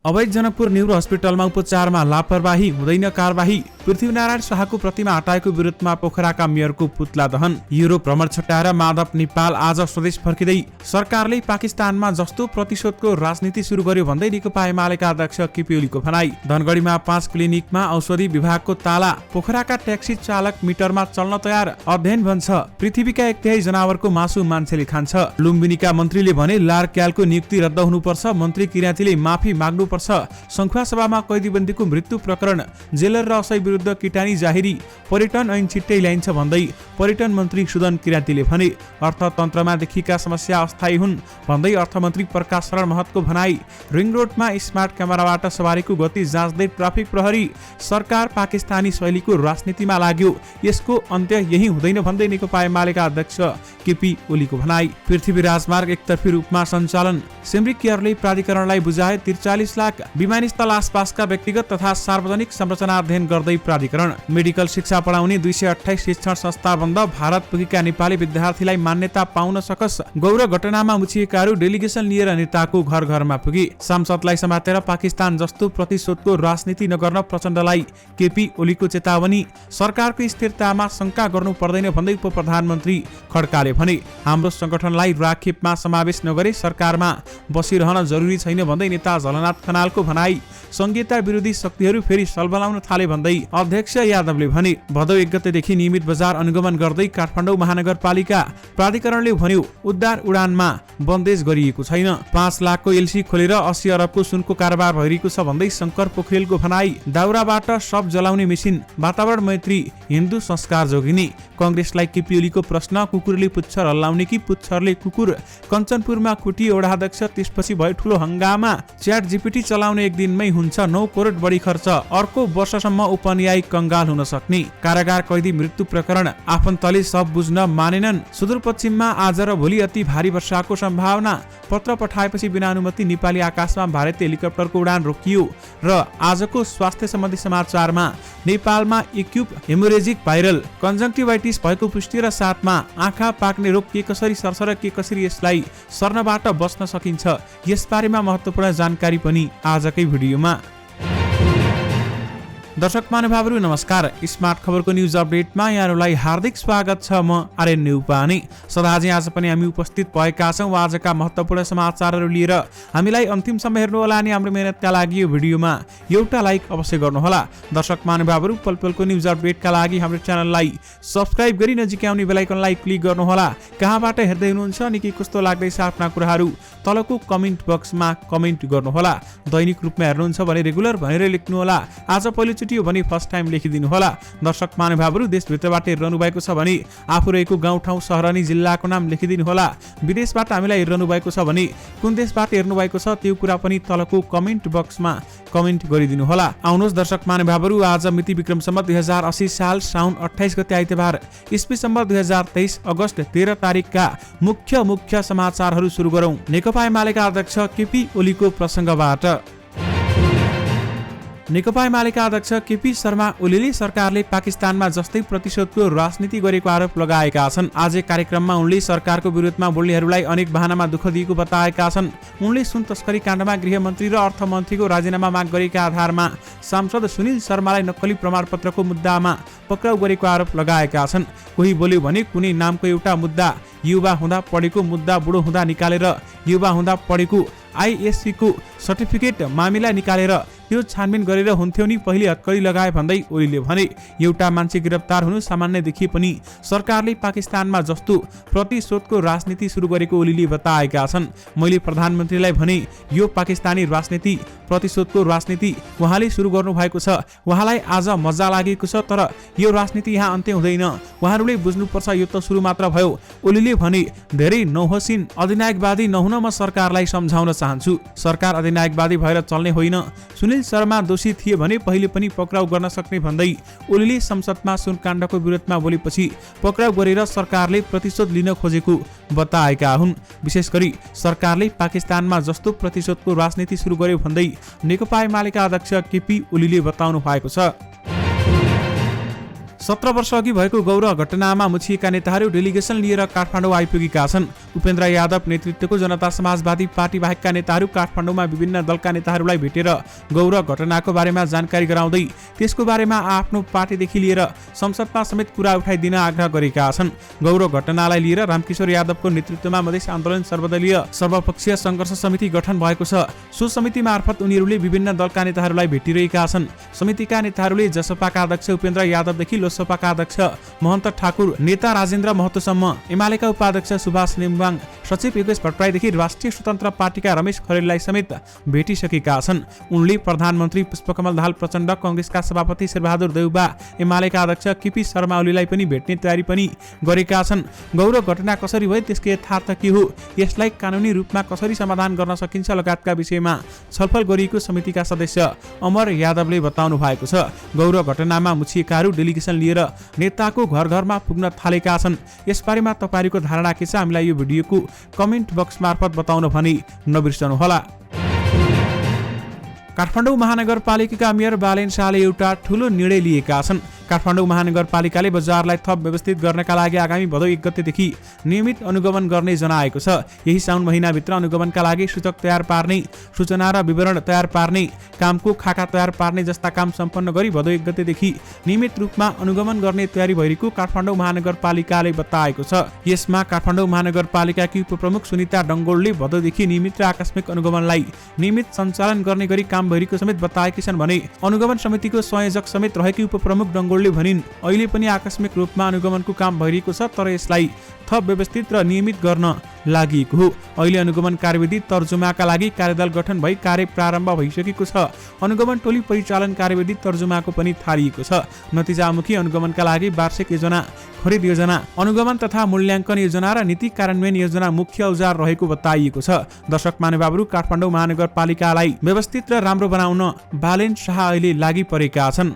अवैध जनकपुर न्युरो अस्पतालमा उपचारमा लापरवाही हुँदैन कारबाही। पृथ्वीनारायण शाहको प्रतिमा हटाएको विरोधमा पोखराका मेयरको पुतला दहन। युरोप भ्रमण छुट्याएर माधव नेपाल आज स्वदेश फर्किँदै। सरकारले पाकिस्तानमा जस्तो प्रतिशोधको राजनीति सुरु गर्यो भन्दै नेकपा एमालेका अध्यक्ष केपी ओलीको भनाई। धनगढीमा 5 क्लिनिकमा औषधि विभागको ताला। पोखराका ट्याक्सी चालक मिटरमा चल्न तयार। अध्ययन भन्छ पृथ्वीका 1/3 जनावरको मासु मान्छेले खान्छ। लुम्बिनीका मन्त्रीले भने लारक्यालको नियुक्ति रद्द हुनुपर्छ। मन्त्री किराँतीले माफी माग्नुपर्छ। संखुवा सभामा कैदीबन्दीको मृत्यु प्रकरण। जेलर र असै विरुद्ध किटानी जाहेरी। पर्यटन ऐन छिट्टै ल्याइन्छ भन्दै पर्यटन मन्त्री सुदन किराँतीले भने। अर्थतन्त्रमा देखिएका समस्या अस्थायी हुन् भन्दै अर्थमन्त्री प्रकाश शरण महतको भनाई। रिङ रोडमा स्मार्ट क्यामेराबाट सवारीको गति जाँच्दै ट्राफिक प्रहरी। सरकार पाकिस्तानी शैलीको राजनीतिमा लाग्यो, यसको अन्त्य यही हुँदैन भन्दै नेकपा एमालेका अध्यक्ष केपी ओलीको भनाई। पृथ्वी राजमार्ग एकतर्फी रूपमा सञ्चालन। सिमरिक केयरले प्राधिकरणलाई बुझाए 43 लाख। विमानस्थल आसपासका व्यक्तिगत तथा सार्वजनिक संरचना अध्ययन गर्दै प्राधिकरण। मेडिकल शिक्षा पढाउने 228 शिक्षण संस्था बन्द। भारत पुगेका नेपाली विद्यार्थीलाई मान्यता पाउन सकस। गौर घटनामा मुछिएकाहरू डेलिगेसन लिएर नेताको घर घरमा पुगे। सांसदलाई समातेर पाकिस्तान जस्तो प्रतिशोधको राजनीति नगर्न प्रचण्डलाई केपी ओलीको चेतावनी। सरकारको स्थिरतामा शंका गर्नु पर्दैन भन्दै उप प्रधानमन्त्री खड्काले भने। हाम्रो संगठनलाई राखेपमा समावेश नगरे सरकारमा बसिरहन जरुरी छैन भन्दै नेता झलनाथ खनालको भनाई। संघीयता विरोधी शक्तिहरू फेरि सलबलाउन थाले भन्दै अध्यक्ष यादवले भने। भदौ 1 गतेदेखि नियमित बजार अनुगमन गर्दै काठमाडौँ महानगरपालिका प्राधिकरणले भन्यो उद्धार उडानमा बन्देज गरिएको छैन। 5 लाखको एलसी खोलेर 80 अरबको सुनको कारोबार भइरहेको छ भन्दै शंकर पोखरेलको भनाई। दाउराबाट शव जलाउने मेसिन। वातावरण मैत्री हिन्दू संस्कार जोगिनी। कांग्रेसलाई केपी ओलीको प्रश्न। कुकुरले पुच्छर हल्लाउने कि पुच्छरले कुकुर। कञ्चनपुरमा कुटी वडाध्यक्ष त्यसपछि भयो ठुलो हंगामा। च्याट जीपीटी चलाउने एक दिनमै हुन्छ 9 करोड बढी खर्च। अर्को वर्षसम्म उपन्यायी कंगाल हुन सक्ने। कारागार कैदी मृत्यु प्रकरण। आफन्तले सब बुझ्न मानेनन्। सुदूरपश्चिममा आज र भोलि अति भारी वर्षाको सम्भावना। पत्र पठाएपछि बिना अनुमति नेपाली आकाशमा भारतीय हेलिकप्टरको उडान रोकियो। र आजको स्वास्थ्य सम्बन्धी समाचारमा नेपालमा एक्युट हेमोरेजिक भाइरल कन्जङ्क्टिभाइटिस भएको पुष्टि र साथमा आँखा पाक्ने रोग के कसरी सर्छ र के कसरी यसलाई सर्नबाट बच्न सकिन्छ यसबारेमा महत्त्वपूर्ण जानकारी पनि आजकै भिडियोमा। दर्शक महानुभावहरू नमस्कार। स्मार्ट खबरको न्यूज अपडेटमा यहाँहरूलाई हार्दिक स्वागत छ। म आर्यन न्युपाने। सदाझै आज पनि हामी उपस्थित भएका छौँ आजका महत्त्वपूर्ण समाचारहरू लिएर। हामीलाई अन्तिमसम्म हेर्नुहोला अनि हाम्रो मेहनतका लागि यो भिडियोमा एउटा लाइक अवश्य गर्नुहोला। दर्शक महानुभावहरू पल पलको न्यूज अपडेटका लागि हाम्रो च्यानललाई सब्स्क्राइब गरी नजिकै आउने बेल आइकनलाई क्लिक गर्नुहोला। कहाँबाट हेर्दै हुनुहुन्छ अनि के कस्तो लाग्दैछ आफ्ना कुराहरू तलको कमेन्ट बक्समा कमेन्ट गर्नुहोला। दैनिक रूपमा हेर्नुहुन्छ भने रेगुलर भनेर लेख्नुहोला। आज पहिलो भने फर्स्ट टाइम लेखिदिनु होला। दर्शक महानुभावहरू देशभित्रबाट हेरिरहनु भएको छ भने आफू रहेको गाउँठाउँ सहर अनि जिल्लाको नाम लेखिदिनु होला। विदेशबाट हामीलाई हेरिरहनु भएको छ भने कुन देशबाट हेर्नु भएको छ त्यो कुरा पनि तलको कमेन्ट बक्समा कमेन्ट गरिदिनु होला। आउनुहोस् दर्शक महानुभावहरू आज मिति विक्रम सम्वत 2080 साल साउन 28 गते आइतबार इस्वी सम्वत 2023 अगस्त 13 तारिकका मुख्य समाचारहरू सुरु गरौं। नेकपा एमालेका अध्यक्ष केपी ओलीको प्रसंगबाट। नेकपा एमालेका अध्यक्ष केपी शर्मा ओलीले सरकारले पाकिस्तानमा जस्तै प्रतिशोधको राजनीति गरेको आरोप लगाएका छन्। आज कार्यक्रममा उनले सरकारको विरोधमा बोल्नेहरूलाई अनेक बहानामा दुःख दिएको बताएका छन्। उनले सुन तस्करी काण्डमा गृहमन्त्री र अर्थमन्त्रीको राजीनामा माग गरेका आधारमा सांसद सुनिल शर्मालाई नक्कली प्रमाणपत्रको मुद्दामा पक्राउ गरेको आरोप लगाएका छन्। कोही बोल्यो भने कुनै नामको एउटा मुद्दा युवा हुँदा पढेको मुद्दा बुढो हुँदा निकालेर युवा हुँदा पढेको आईएससी को सर्टिफिकेट मामिला निकालेर त्यो छानबिन गरेर हुन्थ्यो नि पहिले हत्कडी लगाए भन्दै ओलीले भने। एउटा मान्छे गिरफ्तार हुनु सामान्य देखिए पनि सरकारले पाकिस्तानमा जस्तो प्रतिशोधको राजनीति सुरु गरेको ओलीले बताएका छन्। मैले प्रधानमन्त्रीलाई भने यो पाकिस्तानी राजनीति प्रतिशोधको राजनीति उहाँले सुरु गर्नु भएको छ। उहाँलाई आज मजा लागेको छ तर यो राजनीति यहाँ अन्त्य हुँदैन। उहाँहरूले बुझ्नुपर्छ यो त सुरु मात्र भयो। ओलीले भने धेरै नौहसिन अधिनायकवादी नहुन म सरकारलाई सम्झाउन चाहन्छु। सरकार अधिनायकवादी भएर चल्ने होइन। सुनिल शर्मा दोषी थिए भने पहिले पनि पक्राउ गर्न सक्ने भन्दै ओलीले संसदमा सुनकाण्डको विरोधमा बोलेपछि पक्राउ गरेर सरकारले प्रतिशोध लिन खोजेको बताएका हुन्। विशेष गरी सरकारले पाकिस्तानमा जस्तो प्रतिशोधको राजनीति सुरु गर्यो भन्दै नेकपा एमालेका अध्यक्ष केपी ओलीले बताउनु भएको छ। 17 वर्ष अघि भएको गौरव घटनामा मुछिएका नेताहरू डेलिगेसन लिएर काठमाडौँ आइपुगेका छन्। उपेन्द्र यादव नेतृत्वको जनता समाजवादी पार्टी बाहेकका नेताहरू काठमाडौँमा विभिन्न दलका नेताहरूलाई भेटेर गौरव घटनाको बारेमा जानकारी गराउँदै त्यसको बारेमा आफ्नो पार्टीदेखि लिएर संसदमा समेत कुरा उठाइदिन आग्रह गरेका छन्। गौरव घटनालाई लिएर रामकिशोर यादवको नेतृत्वमा मधेस आन्दोलन सर्वदलीय सर्वपक्षीय सङ्घर्ष समिति गठन भएको छ। सो समिति मार्फत उनीहरूले विभिन्न दलका नेताहरूलाई भेटिरहेका छन्। समितिका नेताहरूले जसपाका अध्यक्ष उपेन्द्र यादवदेखि लोकसभाका अध्यक्ष महन्त ठाकुर, नेता राजेन्द्र महतोसम्म, एमालेका उपाध्यक्ष सुभाष नेम्बाङ, सचिव योगेश भट्टराईदेखि राष्ट्रिय स्वतन्त्र पार्टीका रमेश खरेललाई समेत भेटिसकेका छन्। उनले प्रधानमन्त्री पुष्पकमल दाहाल प्रचण्ड, कांग्रेसका सभापति शेरबहादुर देउबा, एमालेका अध्यक्ष केपी शर्मा ओलीलाई पनि भेट्ने तयारी पनि गरेका छन्। गौरव घटना कसरी भयो, त्यसको यथार्थ के हो, यसलाई कानुनी रूपमा कसरी समाधान गर्न सकिन्छ लगायतका विषयमा छलफल गरिएको समितिका सदस्य अमर यादवले बताउनु भएको छ। गौरव घटनामा मुछिएकाहरू डेलिगेसन लिएर नेताको घर घरमा पुग्न थालेका छन्। यसबारेमा तपाईँहरूको धारणा के छ, हामीलाई यो भिडियोको कमेन्ट बक्स मार्फत बताउन भनी नबिर्सनुहोला। काठमाडौँ महानगरपालिकाका मेयर बालेन शाहले एउटा ठूलो निर्णय लिएका छन्। काठमाडौँ महानगरपालिकाले बजारलाई थप व्यवस्थित गर्नका लागि आगामी भदौ 1 गतेदेखि नियमित अनुगमन गर्ने जनाएको छ। यही साउन महिनाभित्र अनुगमनका लागि सूचक तयार पार्ने, सूचना र विवरण तयार पार्ने, कामको खाका तयार पार्ने जस्ता काम सम्पन्न गरी भदौ 1 गतेदेखि नियमित रूपमा अनुगमन गर्ने तयारी भइरहेको काठमाडौँ महानगरपालिकाले बताएको छ। यसमा काठमाडौँ महानगरपालिकाकी उपप्रमुख सुनिता डङ्गोलले भदौदेखि नियमित र आकस्मिक अनुगमनलाई नियमित सञ्चालन गर्ने गरी काम भइरहेको समेत बताएकी छन् भने अनुगमन समितिको संयोजक समेत रहेकी उपप्रमुख डङ्गोलले भनिन्, अहिले पनि आकस्मिक रूपमा अनुगमनको काम भइरहेको छ, तर यसलाई थप व्यवस्थित र नियमित गर्न लागि हो। अहिले अनुगमन कार्यविधि तर्जुमाका लागि कार्यदल गठन भई कार्य प्रारम्भ भइसकेको छ। अनुगमन टोली परिचालन कार्यविधि तर्जुमाको पनि थालिएको छ। नतिजामुखी अनुगमनका लागि वार्षिक योजना, खरिद योजना, अनुगमन तथा मूल्याङ्कन योजना र नीति कार्यान्वयन योजना मुख्य औजार रहेको बताइएको छ। दर्शक महानुभावहरू, काठमाडौँ महानगरपालिकालाई व्यवस्थित र राम्रो बनाउन बालेन शाह अहिले लागि परेका छन्।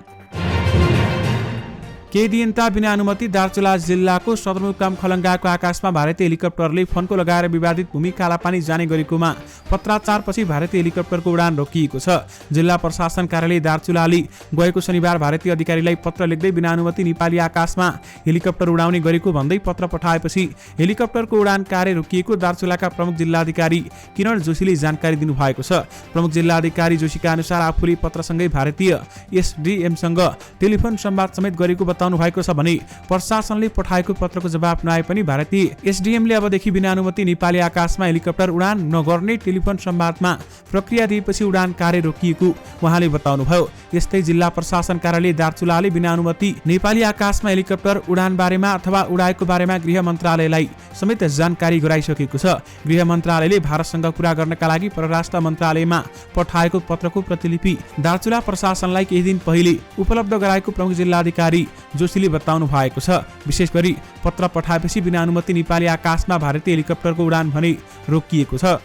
केही दिनता बिना अनुमति दार्चुला जिल्लाको सदरमुकाम खलङ्गाको आकाशमा भारतीय हेलिकप्टरले फन्को लगाएर विवादित भूमि कालापानी जाने गरेकोमा पत्राचारपछि भारतीय हेलिकप्टरको उडान रोकिएको छ। जिल्ला प्रशासन कार्यालय दार्चुलाले गएको शनिबार भारतीय अधिकारीलाई पत्र लेख्दै बिना अनुमति नेपाली आकाशमा हेलिकप्टर उडाउने गरेको भन्दै पत्र पठाएपछि हेलिकप्टरको उडान कार्य रोकिएको दार्चुलाका प्रमुख जिल्लाधिकारी किरण जोशीले जानकारी दिनुभएको छ। प्रमुख जिल्लाधिकारी जोशीका अनुसार आफूले पत्रसँगै भारतीय एसडीएमसँग टेलिफोन संवाद समेत गरेको बताउनु भएको छ भने प्रशासनले पठाएको पत्रको जवाफ नआए पनि भारतीय एसडीएमले अबदेखि बिना अनुमति नेपाली आकाशमा हेलिकप्टर उडान नगर्ने टेलिफोन संवादमा प्रक्रिया दिएपछि उडान कार्य रोकिएको उहाँले बताउनुभयो। यस्तै जिल्ला प्रशासन कार्यालय दार्चुलाले बिना अनुमति नेपाली आकाशमा हेलिकप्टर उडान बारेमा अथवा उडाएको बारेमा गृह मन्त्रालयलाई समेत जानकारी गराइसकेको छ। गृह मन्त्रालयले भारतसँग कुरा गर्नका लागि परराष्ट्र मन्त्रालयमा पठाएको पत्रको प्रतिलिपि दार्चुला प्रशासनलाई केही दिन पहिले उपलब्ध गराएको प्रमुख जिल्लाधिकारी जोशीले बताउनु भएको छ। विशेष गरी पत्र पठाएपछि बिना अनुमति नेपाली आकाशमा भारतीय हेलिकप्टरको उडान भने रोकिएको छ।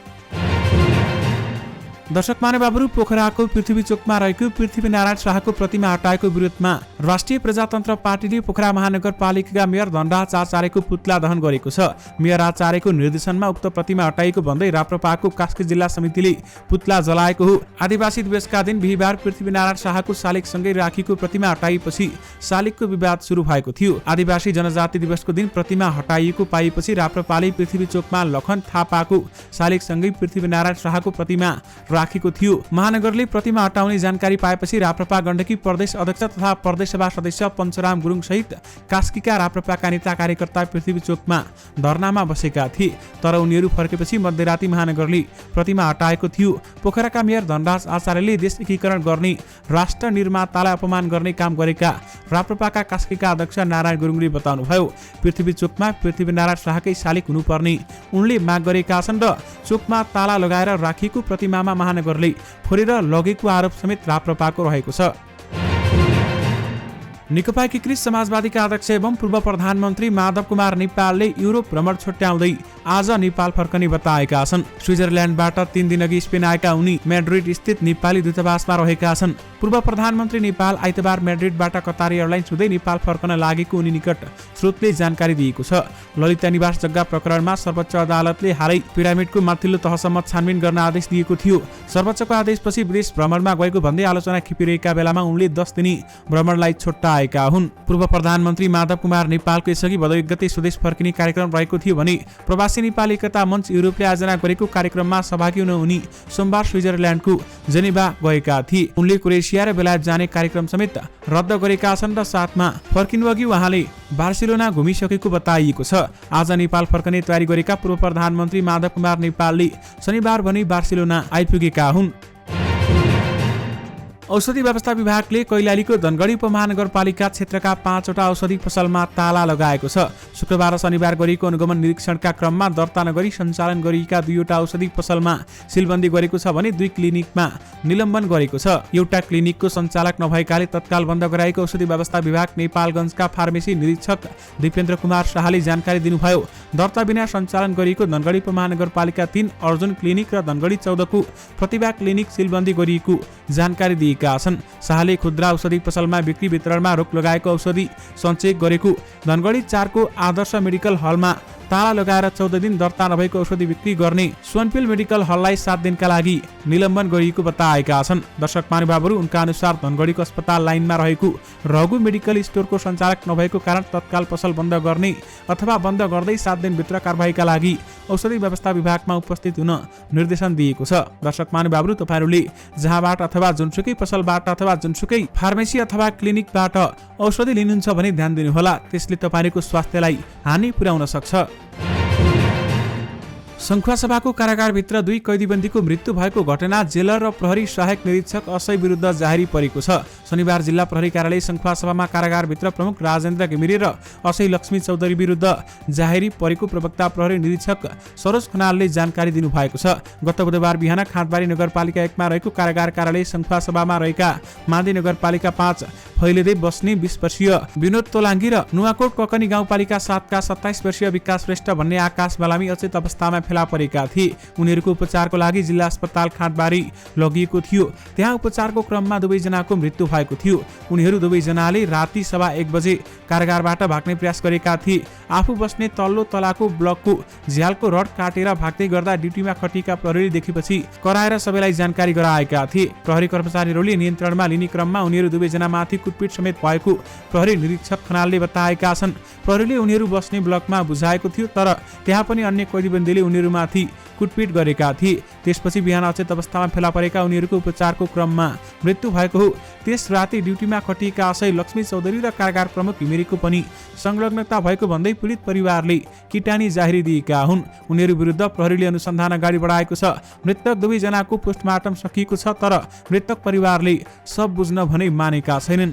दर्शक महानुभावहरू, पोखराको पृथ्वी चोकमा रहेको पृथ्वीनारायण शाहको प्रतिमा हटाएको विरोधमा राष्ट्रिय प्रजातन्त्र पार्टीले पोखरा महानगरपालिकाका मेयर धनराज आचार्यको पुतला दहन गरेको छ। मेयर आचार्यको निर्देशनमा उक्त प्रतिमा हटाइएको भन्दै राप्रपाको कास्की जिल्ला समितिले पुतला जलाएको हो। आदिवासी दिवसका दिन बिहिबार पृथ्वीनारायण शाहको शालिगसँगै राखीको प्रतिमा हटाइएपछि शालिगको विवाद सुरु भएको थियो। आदिवासी जनजाति दिवसको दिन प्रतिमा हटाइएको पाइएपछि राप्रपाले पृथ्वी चोकमा लखन थापाको शालिगसँगै पृथ्वीनारायण शाहको प्रतिमा राखेको थियो। महानगरले प्रतिमा हटाउने जानकारी पाएपछि राप्रपा गण्डकी प्रदेश अध्यक्ष तथा प्रदेशसभा सदस्य पञ्चराम गुरुङ सहित कास्कीका राप्रपाका नेता कार्यकर्ता पृथ्वी चोकमा धरनामा बसेका थिए, तर उनीहरू फर्केपछि मध्यराती महानगरले प्रतिमा हटाएको थियो। पोखराका मेयर धनराज आचार्यले देश एकीकरण गर्ने, राष्ट्र निर्मातालाई अपमान गर्ने काम गरेका राप्रपाका कास्कीका अध्यक्ष नारायण गुरुङले बताउनुभयो। पृथ्वी चोकमा पृथ्वीनारायण शाहकै शालिग हुनुपर्ने उनले माग गरेका छन् र चोकमा ताला लगाएर राखिएको प्रतिमामा महानगरले फोरेर लगेको आरोप समेत राप्रपाको रहेको छ। नेकपा एकीकृत समाजवादीका अध्यक्ष एवं पूर्व प्रधानमन्त्री माधव कुमार नेपालले युरोप भ्रमण छुट्याउँदै आज नेपाल फर्कने बताएका छन्। स्विजरल्यान्डबाट 3 दिन अघि स्पेन आएका उनी म्याड्रिड स्थित नेपाली दूतावासमा रहेका छन्। पूर्व प्रधानमन्त्री नेपाल आइतबार म्याड्रिडबाट कतार एयरलाइन्स हुँदै नेपाल फर्कन लागेको उनी निकट स्रोतले जानकारी दिएको छ। ललिता निवास जग्गा प्रकरणमा सर्वोच्च अदालतले हालै पिरामिडको माथिल्लो तहसम्म छानबिन गर्न आदेश दिएको थियो। सर्वोच्चको आदेशपछि विदेश भ्रमणमा गएको भन्दै आलोचना खिपिरहेका बेलामा उनले 10 दिनी भ्रमणलाई छुट्याए। बताएका हुन्। पूर्व प्रधानमन्त्री माधव कुमार नेपालको यसअघि भदौ 1 गते स्वदेश फर्किने कार्यक्रम रहेको थियो भने प्रवासी नेपाली एकता मञ्च युरोपले आयोजना गरेको कार्यक्रममा सहभागी हुन उनी सोमबार स्विजरल्यान्डको जेनेभा गएका थिए। उनले क्रोएसिया र बेलायत जाने कार्यक्रम समेत रद्द गरेका छन् र साथमा फर्किनुअघि उहाँले बार्सिलोना घुमिसकेको बताइएको छ। आज नेपाल फर्कने तयारी गरेका पूर्व प्रधानमन्त्री माधव कुमार नेपालले शनिबार भने बार्सिलोना आइपुगेका हुन्। औषधि व्यवस्था विभागले कैलालीको धनगढी उपमहानगरपालिका क्षेत्रका 5वटा औषधि पसलमा ताला लगाएको छ। शुक्रबार र शनिबार गरिएको अनुगमन निरीक्षणका क्रममा दर्ता नगरी सञ्चालन गरिएका 2वटा औषधि पसलमा सिलबन्दी गरेको छ भने 2 क्लिनिकमा निलम्बन गरेको छ। एउटा क्लिनिकको सञ्चालक नभएकाले तत्काल बन्द गराएको औषधि व्यवस्था विभाग नेपालगञ्जका फार्मेसी निरीक्षक दिपेन्द्र कुमार शाहले जानकारी दिनुभयो। दर्ता बिना सञ्चालन गरिएको धनगढी उपमहानगरपालिका 3 अर्जुन क्लिनिक र धनगढी 14 को प्रतिभा क्लिनिक सिलबन्दी गरिएको जानकारी दिएका छन्। शाहले खुद्रा औषधि पसलमा बिक्री वितरणमा रोक लगाएको औषधि सञ्चय गरेको धनगढी 4 को आदर्श मेडिकल हलमा ताला लगाएर 14 दिन दर्ता नभएको औषधि बिक्री गर्ने सोनपिल मेडिकल हललाई 7 दिनका लागि निलम्बन गरिएको बताएका छन्। दर्शक महानुभावहरू, उनका अनुसार धनगढीको अस्पताल लाइनमा रहेको रघु मेडिकल स्टोरको सञ्चालक नभएको कारण तत्काल पसल बन्द गर्ने अथवा बन्द गर्दै 7 दिनभित्र कारबाहीका लागि औषधि व्यवस्था विभागमा उपस्थित हुन निर्देशन दिएको छ। दर्शक महानुभावहरू, तपाईहरूले जहाँबाट अथवा जुनसुकै पसलबाट अथवा जुनसुकै फार्मेसी अथवा क्लिनिकबाट औषधि लिनुहुन्छ भने ध्यान दिनुहोला, त्यसले तपाईँको स्वास्थ्यलाई हानि पुर्याउन सक्छ। सङ्खुवासभाको कारागारभित्र 2 कैदीबन्दीको मृत्यु भएको घटना जेलर र प्रहरी सहायक निरीक्षक असै विरुद्ध जाहेरी परेको छ। शनिबार जिल्ला प्रहरी कार्यालय सङ्खुवासभामा कारागारभित्र प्रमुख राजेन्द्र घिमिरे र असै लक्ष्मी चौधरी विरुद्ध जाहेरी परेको प्रवक्ता प्रहरी निरीक्षक सरोज खनालले जानकारी दिनुभएको छ। गत बुधबार बिहान खाँदबारी नगरपालिका 1 मा रहेको कारागार कार्यालय सङ्खुवासभामा रहेका मादी नगरपालिका 5 फैलेदै बस्ने 20 वर्षीय विनोद तोलाङ्गी र नुवाकोट ककनी गाउँपालिका 7 का 27 वर्षीय विकास श्रेष्ठ भन्ने आकाश बालामी अचेत अवस्थामा फेला परेका थिए। उनीहरूको उपचारको लागि जिल्ला अस्पताल खाँदबारी लगिएको थियो। त्यहाँ उपचारको क्रममा दुवैजनाको मृत्यु भएको थियो। उनीहरू दुवैजनाले राति 1:15 बजे कारागारबाट भाग्ने प्रयास गरेका थिए। आफू बस्ने तल्लो तलाको ब्लकको झ्यालको रड काटेर भाग्दै गर्दा ड्युटीमा खटिएका प्रहरीले देखेपछि कराएर सबैलाई जानकारी गराएका थिए। प्रहरी कर्मचारीहरूले नियन्त्रणमा लिने क्रममा उनीहरू दुवैजनामाथि कुटपिट समेत भएको प्रहरी निरीक्षक खनालले बताएका छन्। प्रहरीले उनीहरू बस्ने ब्लकमा बुझाएको थियो, तर त्यहाँ पनि अन्य कैदीबन्दीले उनीहरूमाथि कुटपिट गरेका थिए। त्यसपछि बिहान अचेत अवस्थामा फेला परेका उनीहरूको उपचारको क्रममा मृत्यु भएको हो। त्यस राति ड्युटीमा खटिएका असै लक्ष्मी चौधरी र कारागार प्रमुख घिमिरेको पनि संलग्नता भएको भन्दै पीडित परिवारले किटानी जाहेरी दिएका हुन्। उनीहरू विरुद्ध प्रहरीले अनुसन्धान अगाडि बढाएको छ। मृतक दुवैजनाको पोस्टमार्टम सकिएको छ, तर मृतक परिवारले सब बुझ्न भने मानेका छैनन्।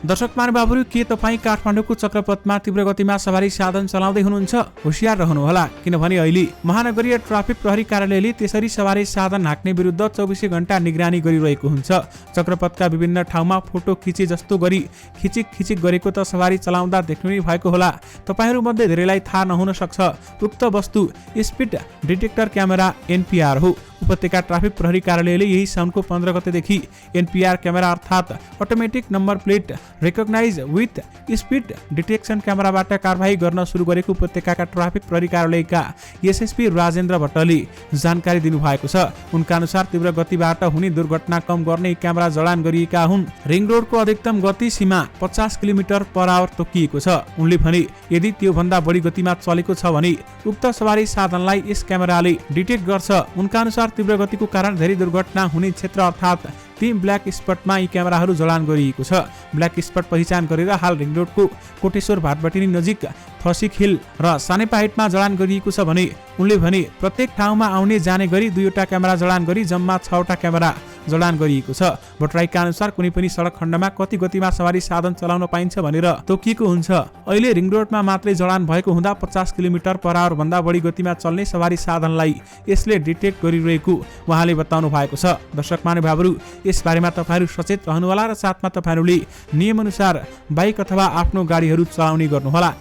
दर्शक महानुभावहरू, के तपाईँ काठमाडौँको चक्रपथमा तीव्र गतिमा सवारी साधन चलाउँदै हुनुहुन्छ? होसियार रहनुहोला, किनभने अहिले महानगरीय ट्राफिक प्रहरी कार्यालयले त्यसरी सवारी साधन हाँक्ने विरुद्ध 24 घण्टा निगरानी गरिरहेको हुन्छ। चक्रपथका विभिन्न ठाउँमा फोटो खिचे जस्तो गरी खिचिक गरेको त सवारी चलाउँदा देख्नु नै भएको होला। तपाईहरू मध्ये धेरैलाई थाहा नहुन सक्छ, उक्त वस्तु स्पिड डिटेक्टर क्यामेरा NPR हो। उपत्यका ट्राफिक प्रहरी कार्यालयले यही साउनको 15 गतेदेखि NPR क्यामेरा अर्थात् automatic number plate recognize with speed detection क्यामेराबाट कारबाही गर्न सुरु गरेको उपत्यकाका ट्राफिक प्रहरी कार्यालयका SSP राजेन्द्र भट्टले जानकारी दिनुभएको छ। उनका अनुसार तीव्र गतिबाट हुने दुर्घटना कम गर्ने क्यामेरा जडान गरिएका हुन्। रिङ रोडको अधिकतम गति सीमा 50 किलोमिटर/आवर तोकिएको छ। उनले भने यदि त्यो भन्दा बढी गतिमा चलेको छ भने उक्त सवारी साधनलाई यस क्यामेराले डिटेक्ट गर्छ। उनका अनुसार तीव्र गतिको कारण धेरै दुर्घटना हुने क्षेत्र अर्थात् 3 ब्ल्याक स्पटमा यी क्यामेराहरू जडान गरिएको छ। ब्ल्याक स्पट पहिचान गरेर हाल रिङ रोडको कोटेश्वर भाटबटिनी नजिक थसिक हिल र सानेपाहाइटमा जडान गरिएको छ भने उनले भने प्रत्येक ठाउँमा आउने जाने गरी 2वटा क्यामेरा जडान गरी जम्मा 6वटा क्यामेरा जडान गरिएको छ। भट्टराईका अनुसार कुनै पनि सडक खण्डमा कति गतिमा सवारी साधन चलाउन पाइन्छ भनेर तोकिएको हुन्छ। अहिले रिङ रोडमा मात्रै जडान भएको हुँदा 50 किलोमिटर/आवर भन्दा बढी गतिमा चल्ने सवारी साधनलाई यसले डिटेक्ट गरिरहेको उहाँले बताउनु भएको छ। दर्शक महानुभावहरू, यस बारेमा तपाईहरू सचेत रहनुहोला र साथमा तपाईहरूले नियमअनुसार बाइक अथवा आफ्नो गाडीहरू चलाउने गर्नुहोला।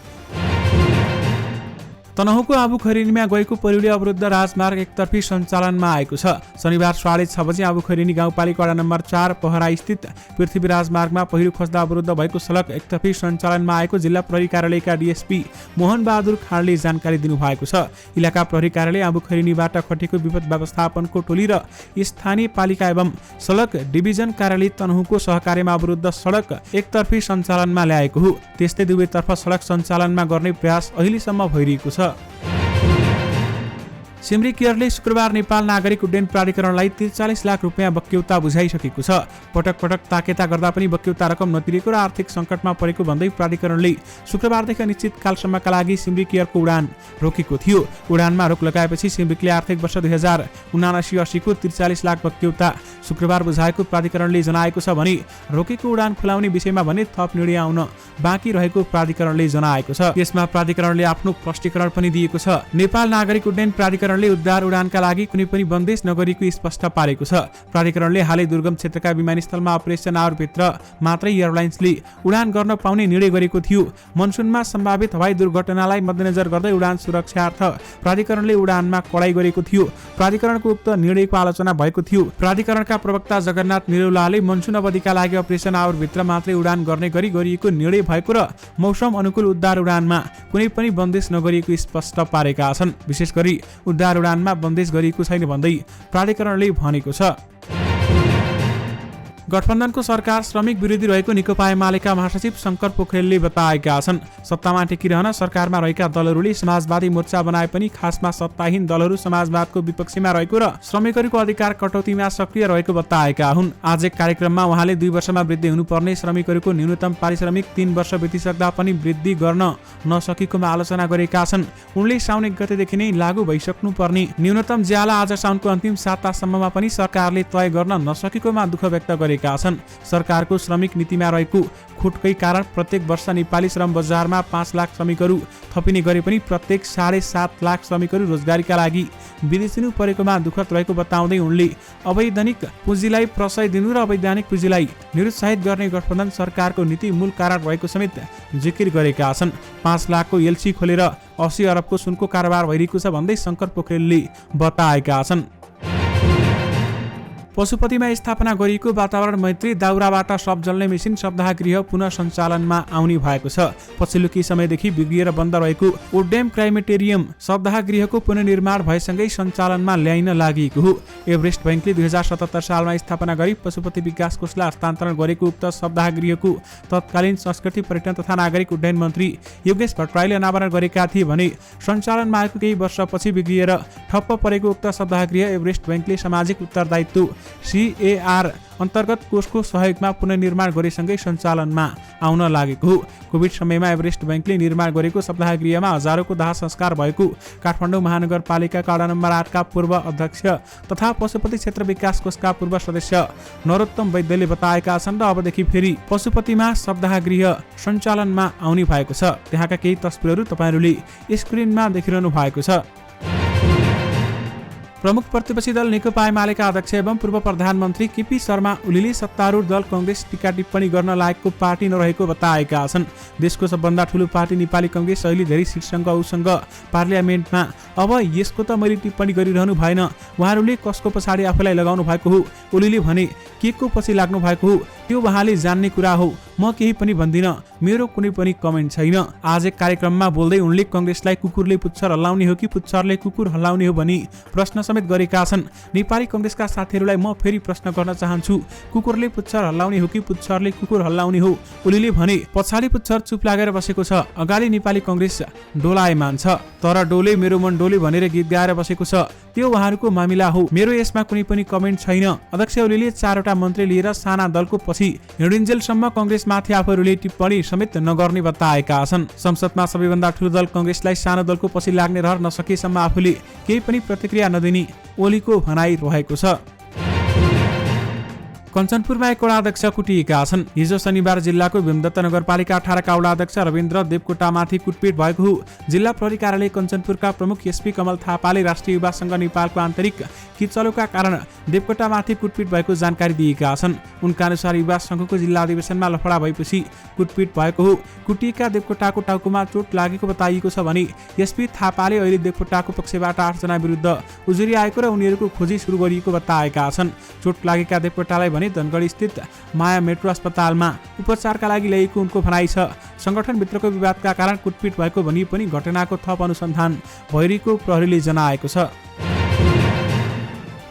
तनहुँको आबुखैरेनीमा गएको पहिरोले अवरुद्ध राजमार्ग एकतर्फी सञ्चालनमा आएको छ। शनिबार 6:30 बजे आबुखैरेनी गाउँपालिका वडा नम्बर 4 पहरा स्थित पृथ्वी राजमार्गमा पहिरो खस्दा अवरुद्ध भएको सडक एकतर्फी सञ्चालनमा आएको जिल्ला प्रहरी कार्यालयका डीएसपी मोहन बहादुर खाँडले जानकारी दिनुभएको छ। इलाका प्रहरी कार्यालय आबुखैरेनीबाट खटेको विपद व्यवस्थापनको टोली र स्थानीय पालिका एवं सडक डिभिजन कार्यालय तनहुँको सहकार्यमा अवरुद्ध सडक एकतर्फी सञ्चालनमा ल्याएको हो। त्यस्तै दुवैतर्फ सडक सञ्चालनमा गर्ने प्रयास अहिलेसम्म भइरहेको छ। सिमरी केयरले शुक्रबार नेपाल नागरिक उड्डयन प्राधिकरणलाई 43 लाख रुपियाँ बक्यौता बुझाइसकेको छ। पटक पटक ताकेता गर्दा पनि बक्यौता रकम नतिरेको र आर्थिक सङ्कटमा परेको भन्दै प्राधिकरणले शुक्रबारदेखि अनिश्चितकालसम्मका लागि सिमरी केयरको उडान रोकेको थियो। उडानमा रोक लगाएपछि सिमरीले आर्थिक वर्ष 2079-80 को 43 लाख बक्यौता शुक्रबार बुझाएको प्राधिकरणले जनाएको छ भने रोकेको उडान खुलाउने विषयमा भने थप निर्णय आउन बाँकी रहेको प्राधिकरणले जनाएको छ। यसमा प्राधिकरणले आफ्नो स्पष्टीकरण पनि दिएको छ। नेपाल नागरिक उड्डयन प्राधिकरणले उद्धार उडानका लागि कुनै पनि बन्देज नगरेको स्पष्ट पारेको छ। प्राधिकरणले हालै दुर्गम क्षेत्रका विमानस्थलमा अपरेसन आवरभित्र मात्रै एयरलाइन्सले उडान गर्न पाउने निर्णय गरेको थियो। मनसुनमा सम्भावित हवाई दुर्घटनालाई मध्यनजर गर्दै उडान सुरक्षार्थ प्राधिकरणले उडानमा कडाई गरेको थियो। प्राधिकरणको उक्त निर्णयको आलोचना भएको थियो। प्राधिकरणका प्रवक्ता जगन्नाथ निरौलाले मनसुन अवधिका लागि अपरेसन आवरभित्र मात्रै उडान गर्ने गरी गरिएको निर्णय भएको र मौसम अनुकूल उद्धार उडानमा कुनै पनि बन्देज नगरिएको स्पष्ट पारेका छन्। विशेष गरी उद्धार उडानमा बन्देज गरिएको छैन भन्दै प्राधिकरणले भनेको छ। गठबन्धनको सरकार श्रमिक विरोधी रहेको नेकपा एमालेका महासचिव शङ्कर पोखरेलले बताएका छन्। सत्तामा टेकिरहन सरकारमा रहेका दलहरूले समाजवादी मोर्चा बनाए पनि खासमा सत्ताहीन दलहरू समाजवादको विपक्षमा रहेको र श्रमिकहरूको अधिकार कटौतीमा सक्रिय रहेको बताएका हुन्। आज एक कार्यक्रममा उहाँले 2 वर्षमा वृद्धि हुनुपर्ने श्रमिकहरूको न्यूनतम पारिश्रमिक 3 वर्ष बितिसक्दा पनि वृद्धि गर्न नसकेकोमा आलोचना गरेका छन्। उनले साउन 1 गतेदेखि नै लागू भइसक्नुपर्ने न्यूनतम ज्याला आज साउनको अन्तिम सातासम्ममा पनि सरकारले तय गर्न नसकेकोमा दुःख व्यक्त गरे सरकारको श्रमिक नीतिमा रहेको खुटकै कारण प्रत्येक वर्ष नेपाली श्रम बजारमा 5 लाख श्रमिकहरू थपिने गरे पनि प्रत्येक 7.5 लाख श्रमिकहरू रोजगारीका लागि विदेशिनु परेकोमा दुःखद रहेको बताउँदै उनले अवैधानिक पुँजीलाई प्रशय दिनु र अवैधानिक पुँजीलाई निरुत्साहित गर्ने गठबन्धन सरकारको नीति मूल कारण रहेको समेत जिकिर गरेका छन्। 5 लाखको एलसी खोलेर 80 अरबको सुनको कारोबार भइरहेको छ भन्दै शङ्कर पोखरेलले बताएका छन्। पशुपतिमा स्थापना गरिएको वातावरण मैत्री दाउराबाट शब जल्ने मेसिन सप्ताहगृह पुनः सञ्चालनमा आउने भएको छ। पछिल्लो केही समयदेखि बिग्रिएर बन्द रहेको ओडेम क्राइमेटेरियम सप्ताहगृहको पुनर्निर्माण भएसँगै सञ्चालनमा ल्याइन लागेको हो। एभरेस्ट बैंकले 2077 सालमा स्थापना गरी पशुपति विकास कोषलाई हस्तान्तरण गरेको उक्त सप्ताहगृहको तत्कालीन संस्कृति पर्यटन तथा नागरिक उड्डयन मन्त्री योगेश भट्टराईले अनावरण गरेका थिए भने सञ्चालनमा आएको केही वर्षपछि बिग्रिएर ठप्प परेको उक्त सप्ताहगृह एभरेस्ट बैंकले सामाजिक उत्तरदायित्व CAR अन्तर्गत कोषको सहयोगमा पुनर्निर्माण गरेसँगै सञ्चालनमा आउन लागेको हो। कोभिड समयमा एभरेस्ट बैंकले निर्माण गरेको सप्ताहगृहमा हजारौंको दाह संस्कार भएको काठमाडौँ महानगरपालिकाका वडा नम्बर 8 का पूर्व अध्यक्ष तथा पशुपति क्षेत्र विकास कोषका पूर्व सदस्य नरोत्तम वैद्यले बताएका छन् र अबदेखि फेरि पशुपतिमा सप्ताहगृह सञ्चालनमा आउने भएको छ। त्यहाँका केही तस्बिरहरू तपाईहरूले स्क्रिनमा देखिरहनु भएको छ। प्रमुख प्रतिपक्षी दल नेकपा एमालेका अध्यक्ष एवं पूर्व प्रधानमन्त्री केपी शर्मा ओलीले सत्तारूढ दल कांग्रेस टीका टिप्पणी गर्न लायकको पार्टी नरहेको बताएका छन्। देशको सबभन्दा ठूलो पार्टी नेपाली कांग्रेस अहिले धेरै सिटसँग उसँग पार्लियामेन्टमा अब यसको त मैले टिप्पणी गरिरहनु भएन, उहाँहरूले कसको पछाडि आफूलाई लगाउनु भएको हो। ओलीले भने के को पछि लाग्नु भएको हो त्यो उहाँले जान्ने कुरा हो, म केही पनि भन्दिन, मेरो कुनै पनि कमेन्ट छैन। आज एक कार्यक्रममा बोल्दै उनले कांग्रेसलाई कुकुरले पुच्छर हल्लाउने हो कि पुच्छरले कुकुर हल्लाउने हो भनी प्रश्न समेत गरेका छन्। नेपाली कांग्रेसका साथीहरूलाई म फेरि प्रश्न गर्न चाहन्छु, कुकुरले पुच्छर हल्लाउने हो कि पुच्छरले कुकुर हल्लाउने हो? ओलीले भने पछाडि पुच्छर चुप लागेर बसेको छ, अगाडि नेपाली कांग्रेस डोलायमान छ, तर डोले मेरो मन डोले भनेर गीत गाएर बसेको छ, त्यो उहाँहरूको मामिला हो, मेरो यसमा कुनै पनि कमेन्ट छैन। अध्यक्ष ओलीले 4वटा मन्त्री लिएर साना दलको पछि हिँडिन्जेलसम्म कांग्रेसमाथि आफूहरूले टिप्पणी समेत नगर्ने बताएका छन्। संसदमा सबैभन्दा ठूलो दल कांग्रेसलाई सानो दलको पछि लाग्ने रहर नसकेसम्म आफूले केही पनि प्रतिक्रिया नदिने ओलीको भनाइ रहेको छ। कञ्चनपुरमा एक वडा अध्यक्ष कुटिएका छन्। हिजो शनिबार जिल्लाको भीमदत्त नगरपालिका 18 का वडा अध्यक्ष रविन्द्र देवकोटामाथि कुटपिट भएको हो। जिल्ला प्रहरी कार्यालय कञ्चनपुरका प्रमुख एसपी कमल थापाले राष्ट्रिय युवा संघ नेपालको आन्तरिक खिचलोका कारण देवकोटामाथि कुटपिट भएको जानकारी दिएका छन्। उनका अनुसार युवा संघको जिल्ला अधिवेशनमा लफडा भएपछि कुटपिट भएको हो। कुटिएका देवकोटाको टाउकोमा चोट लागेको बताइएको छ भने एसपी थापाले अहिले देवकोटाको पक्षबाट 8 जना विरुद्ध उजुरी आएको र उनीहरूको खोजी सुरु गरिएको बताएका छन्। चोट लागेका देवकोटालाई भने धनगढी स्थित माया मेट्रो अस्पतालमा उपचारका लागि ल्याइएको उनको भनाइ छ। संगठनभित्रको विवादका कारण कुटपिट भएको भनिए पनि घटनाको थप अनुसन्धान भइरहेको प्रहरीले जनाएको छ।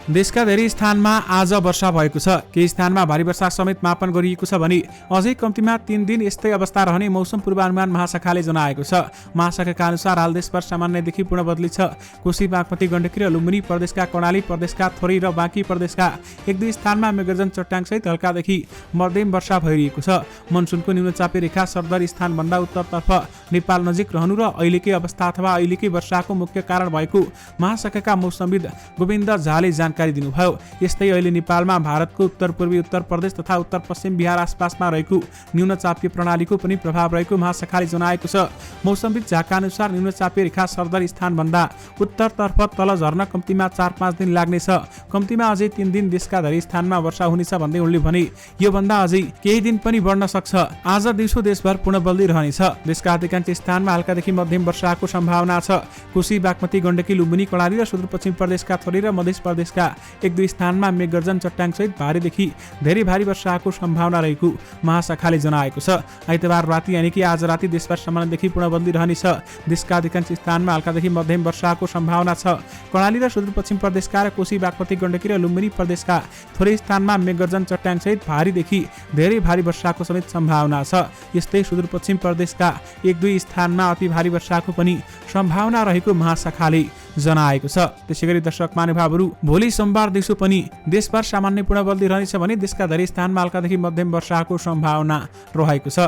देशका धेरै स्थानमा आज वर्षा भएको छ। केही स्थानमा भारी वर्षा समेत मापन गरिएको छ भने अझै कम्तीमा 3 दिन यस्तै अवस्था रहने मौसम पूर्वानुमान महाशाखाले जनाएको छ। महाशाखाका अनुसार हाल देशभर सामान्यदेखि पूर्ण बदली छ। कोशी बागमती गण्डकी र लुम्बिनी प्रदेशका कर्णाली प्रदेशका थोरै र बाँकी प्रदेशका 1-2 स्थानमा मेघगर्जन चट्याङसहित हल्कादेखि मध्यम वर्षा भइरहेको छ। मनसुनको निम्नचापी रेखा सरदर स्थानभन्दा उत्तरतर्फ नेपाल नजिक रहनु र अहिलेकै अवस्था अथवा अहिलेकै वर्षाको मुख्य कारण भएको महाशाखाका मौसमविद गोविन्द झाले जानकारी दिनुभयो। यस्तै अहिले नेपालमा भारतको उत्तर पूर्वी उत्तर प्रदेश तथा उत्तर पश्चिम बिहार आसपासमा रहेको न्यूनचापीय प्रणालीको पनि प्रभाव रहेको महाशाखाले जनाएको छ। मौसमविद झाका अनुसार न्यूनचापीय रेखा सरदर स्थानभन्दा उत्तरतर्फ तल झर्न कम्तीमा 4-5 दिन लाग्नेछ। कम्तीमा अझै 3 दिन देशका धेरै स्थानमा वर्षा हुनेछ भन्दै उनले भने योभन्दा अझै केही दिन पनि बढ्न सक्छ। आज दिउँसो देशभर पूर्ण बदली रहनेछ। देशका अधिकांश स्थानमा हल्कादेखि मध्यम वर्षाको सम्भावना छ। कोशी बागमती गण्डकी लुम्बिनी कर्णाली र सुदूरपश्चिम प्रदेशका थोरै र मध्य प्रदेशका 1-2 स्थानमा मेघगर्जन चट्याङसहित भारीदेखि धेरै भारी वर्षाको सम्भावना रहेको महाशाखाले जनाएको छ। आइतबार राति यानि कि आज राति देशभर सामान्यदेखि पूर्ण बदली रहनेछ। देशका अधिकांश स्थानमा हल्कादेखि मध्यम वर्षाको सम्भावना छ। कर्णाली र सुदूरपश्चिम प्रदेशका र कोशी बागमती गण्डकी र लुम्बिनी प्रदेशका थोरै स्थानमा मेघगर्जन चट्याङसहित भारीदेखि धेरै भारी वर्षाको समेत सम्भावना छ। यस्तै सुदूरपश्चिम प्रदेशका 1-2 स्थानमा अति भारी वर्षाको पनि सम्भावना रहेको महाशाखाले जनाएको छ। त्यसैगरी दर्शक महानुभावहरू भोलि सोमबार दिउँसो पनि देशभर सामान्य पूर्ण बदली रहनेछ भने देशका धेरै स्थानमा हल्कादेखि मध्यम वर्षाको सम्भावना रहेको छ।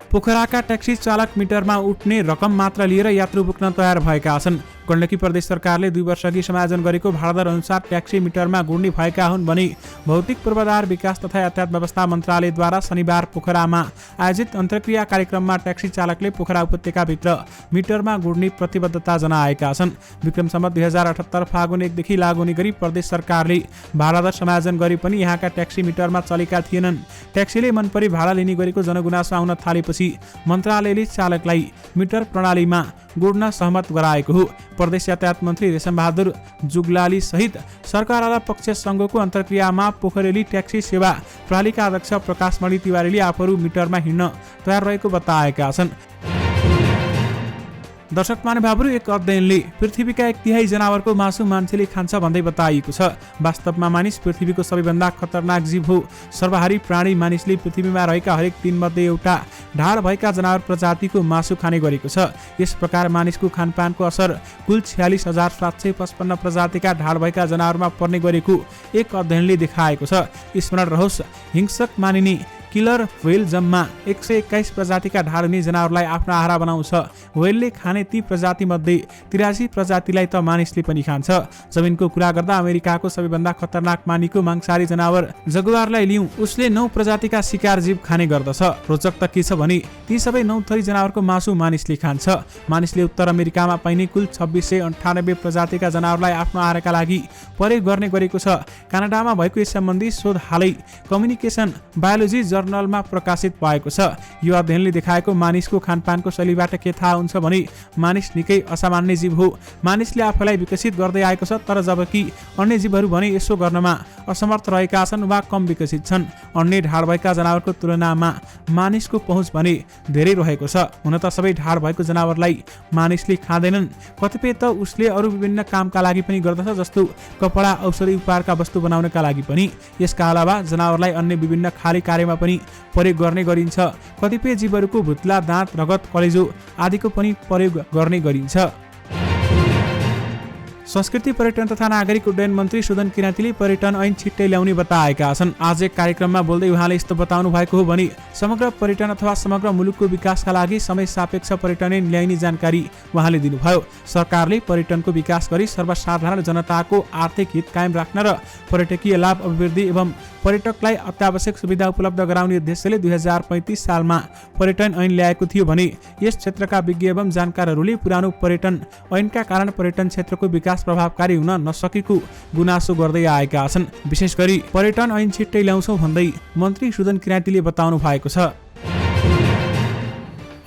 पोखराका ट्याक्सी चालक मिटरमा उठ्ने रकम मात्र लिएर यात्रु बोक्न तयार भएका छन्। गण्डकी प्रदेश सरकारले 2 वर्षअघि समायोजन गरेको भाडादर अनुसार ट्याक्सी मिटरमा गुड्ने भएका हुन् भने भौतिक पूर्वाधार विकास तथा यातायात व्यवस्था मन्त्रालयद्वारा शनिबार पोखरामा आयोजित अन्तर्क्रिया कार्यक्रममा ट्याक्सी चालकले पोखरा उपत्यकाभित्र मिटरमा गुड्ने प्रतिबद्धता जनाएका छन्। विक्रम सम्वत 2078 फागुन 1 देखि लागू हुने गरी प्रदेश सरकारले भाडादर समायोजन गरे पनि यहाँका ट्याक्सी मिटरमा चलेका थिएनन्। ट्याक्सीले मनपरी भाडा लिने गरेको जनगुनासो आउन थालेपछि मन्त्रालयले चालकलाई मिटर प्रणालीमा गुड्न सहमत गराएको हो। प्रदेश यातायात मन्त्री रेशमबहादुर जुगलाली सहित सरकारवाला पक्ष संघको अन्तर्क्रियामा पोखरेली ट्याक्सी सेवा प्रणालीका अध्यक्ष प्रकाशमणि तिवारीले आफूहरू मिटरमा हिँड्न तयार रहेको बताएका छन्। दर्शक महानुभावहरू एक अध्ययनले पृथ्वीका 1/3 जनावरको मासु मान्छेले खान्छ भन्दै बताइएको छ। वास्तवमा मानिस पृथ्वीको सबैभन्दा खतरनाक जीव हो। सर्वहारी प्राणी मानिसले पृथ्वीमा रहेका हरेक 3 मध्ये एउटा ढाड भएका जनावर प्रजातिको मासु खाने गरेको छ। यस प्रकार मानिसको खानपानको असर कुल 46,755 प्रजातिका ढाड भएका जनावरमा पर्ने गरेको एक अध्ययनले देखाएको छ। स्मरण रहोस्, हिंसक मानिने किलर व्हेल जम्मा 121 प्रजातिका ढाड हुने जनावरलाई आफ्नो आहारा बनाउँछ। व्हेलले खाने ती प्रजाति मध्ये 83 प्रजातिलाई त मानिसले पनि खान्छ। जमिनको कुरा गर्दा अमेरिकाको सबैभन्दा खतरनाक मानिको मांसाहारी जनावर जगुआरलाई लिउँ, उसले 9 प्रजातिका शिकार जीव खाने गर्दछ। रोचक त के छ भने ती सबै 9 थरी जनावरको मासु मानिसले खान्छ। मानिसले उत्तर अमेरिकामा पाइने कुल 2698 प्रजातिका जनावरलाई आफ्नो आहारका लागि प्रयोग गर्ने गरेको छ। कनाडामा भएको यस सम्बन्धी शोध हालै कम्युनिकेसन बायोलोजी जर्नलमा प्रकाशित भएको छ। यो अध्ययनले देखाएको मानिसको खानपानको शैलीबाट के थाहा हुन्छ भने मानिस निकै असामान्य जीव हो। मानिसले आफूलाई विकसित गर्दै आएको छ, तर जबकि अन्य जीवहरू भने यसो गर्नमा असमर्थ रहेका छन् वा कम विकसित छन्। अन्य ढाड भएका जनावरको तुलनामा मानिसको पहुँच भने धेरै रहेको छ। हुन त सबै ढाड भएको जनावरलाई मानिसले खाँदैनन्, कतिपय त उसले अरू विभिन्न कामका लागि पनि गर्दछ, जस्तो कपडा, औषधि, उपहारका वस्तु बनाउनका लागि पनि। यसका अलावा जनावरलाई अन्य विभिन्न खाली कार्यमा पनि प्रयोग गर्ने गरिन्छ। कतिपय जीवहरूको भुत्ला, दाँत, रगत, कलेजो आदिको पनि प्रयोग गर्ने गरिन्छ। संस्कृति, पर्यटन तथा नागरिक उड्डयन मन्त्री सुदन किराँतीले पर्यटन ऐन छिट्टै ल्याउने बताएका छन्। आज एक कार्यक्रममा बोल्दै उहाँले यस्तो बताउनु भएको हो भने समग्र पर्यटन अथवा समग्र मुलुकको विकासका लागि समय सापेक्ष पर्यटन ऐन ल्याइने जानकारी उहाँले दिनुभयो। सरकारले पर्यटनको विकास गरी सर्वसाधारण जनताको आर्थिक हित कायम राख्न र पर्यटकीय लाभ, अभिवृद्धि एवं पर्यटकलाई अत्यावश्यक सुविधा उपलब्ध गराउने उद्देश्यले 2035 सालमा पर्यटन ऐन ल्याएको थियो भने यस क्षेत्रका विज्ञ एवं जानकारहरूले पुरानो पर्यटन ऐनका कारण पर्यटन क्षेत्रको विकास विकास प्रभावकारी हुन नसकेको गुनासो गर्दै आएका छन्। विशेष गरी पर्यटन ऐन छिट्टै ल्याउँछौँ भन्दै मन्त्री सुदन किराँतीले बताउनु भएको छ।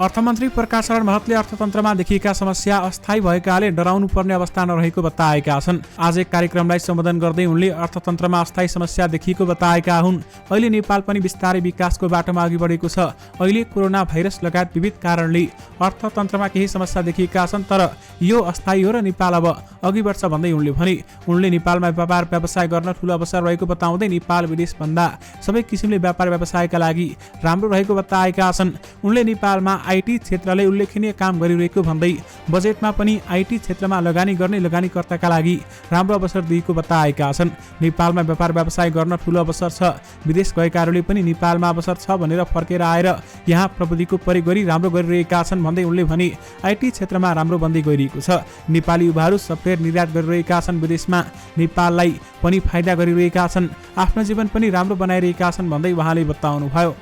अर्थमन्त्री प्रकाश शरण महतले अर्थतन्त्रमा देखिएका समस्या अस्थायी भएकाले डराउनु पर्ने अवस्था नरहेको बताएका छन्। आज एक कार्यक्रमलाई सम्बोधन गर्दै उनले अर्थतन्त्रमा अस्थायी समस्या देखिएको बताएका हुन्। अहिले नेपाल पनि बिस्तारै विकासको बाटोमा अघि बढेको छ। अहिले कोरोना भाइरस लगायत विविध कारणले अर्थतन्त्रमा केही समस्या देखिएका छन्, तर यो अस्थायी हो र नेपाल अब अघि बढ्छ भन्दै उनले भने। उनले नेपालमा व्यापार व्यवसाय गर्न ठूलो अवसर रहेको बताउँदै नेपाल विदेशभन्दा सबै किसिमले व्यापार व्यवसायका लागि राम्रो रहेको बताएका छन्। उनले नेपालमा आईटी क्षेत्रले उल्लेखनीय काम गरिरहेको भन्दै बजेटमा पनि आईटी क्षेत्रमा लगानी गर्ने लगानीकर्ताका लागि राम्रो अवसर दिएको बताएका छन्। नेपालमा व्यापार व्यवसाय गर्न ठूलो अवसर छ। विदेश गएकाहरूले पनि नेपालमा अवसर छ भनेर फर्केर आएर यहाँ प्रविधिको प्रयोग गरी राम्रो गरिरहेका छन् भन्दै उनले भने आईटी क्षेत्रमा राम्रो बन्दै गइरहेको छ। नेपाली युवाहरू सफ्टवेयर निर्यात गरिरहेका छन्, विदेशमा नेपाललाई पनि फाइदा गरिरहेका छन्, आफ्नो जीवन पनि राम्रो बनाइरहेका छन् भन्दै उहाँले बताउनुभयो।